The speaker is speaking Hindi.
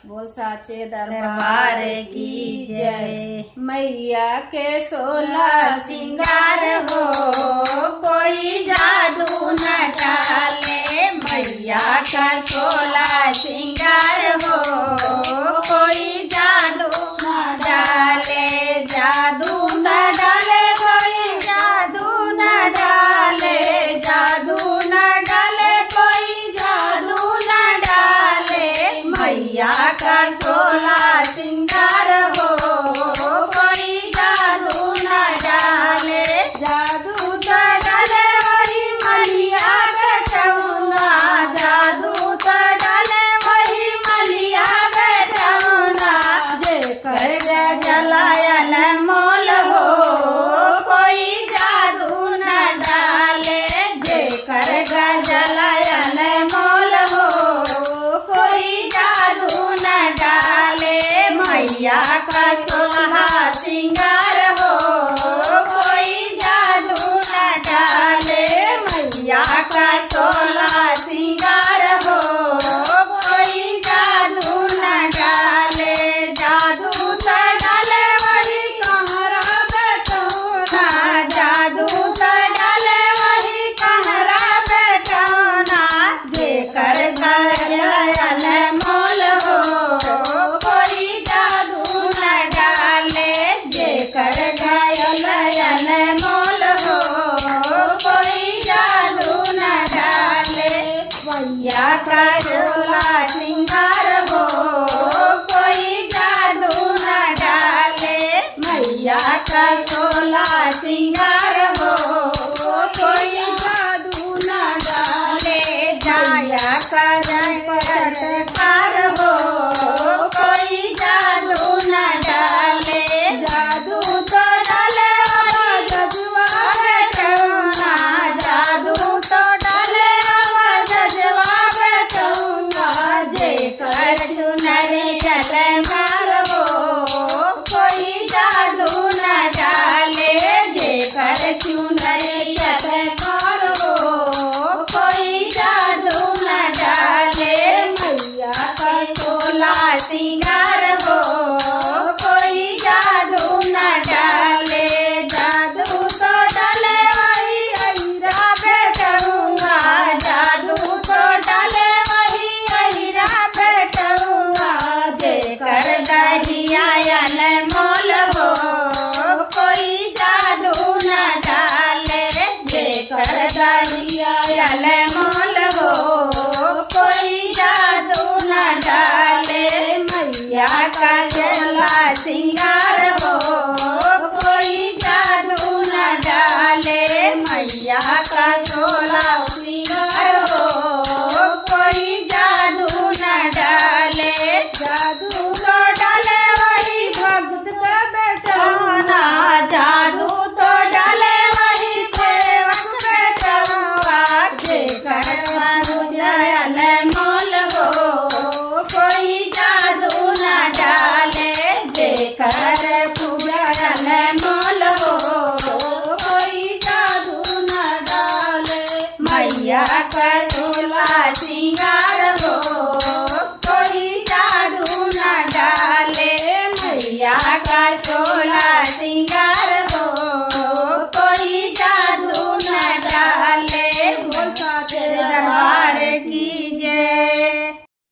बोल साचे दरबार की जय। मैया के 16 सिंगार हो कोई जादू न डाले, मैया का 16 सिंगार हो कोई जादू न डाले, जादू न डाले कोई जादू न डाले, जादू न डाले कोई जादू न डाले, मैया का 16 सिंगार हो कोई जादू न डाले, जादू तो डाले वही मलिया बैठौना, जादू तो डाले वही मलिया बैठौना, जे कर जलायल मोल हो कोई जादू न डाले, जे कर जलायल मोल हो कोई जादू न डाले, मैया का 16 सिंगार हो कोई जादू न डाले, मैया का 16 सिंगार हो कोई जादू न डाले, जादू तो डाले वही कहरा बैठौना, जादू तो डाले वही कहरा बैठौना, जेकर जलायल मोल हो कोई जादू न डाले, जेकर जलायल मोल हो कोई जादू न डाले, मैया का 16 सिंगार हो कोई जादू न डाले, मैया का 16 सिंगार हो कोई जादू न डाले, जाया का चटकार हो कोई जादू न डाले, जादू तो डाले जजवा बैठौना, जादू तो डाले जजवा बैठौना, जेकर चुनरी जलमार हो कोई जादू न डाले, जेकर चुनरी जलमार हो कोई जादू न डाले, मैया का 16 सिंगार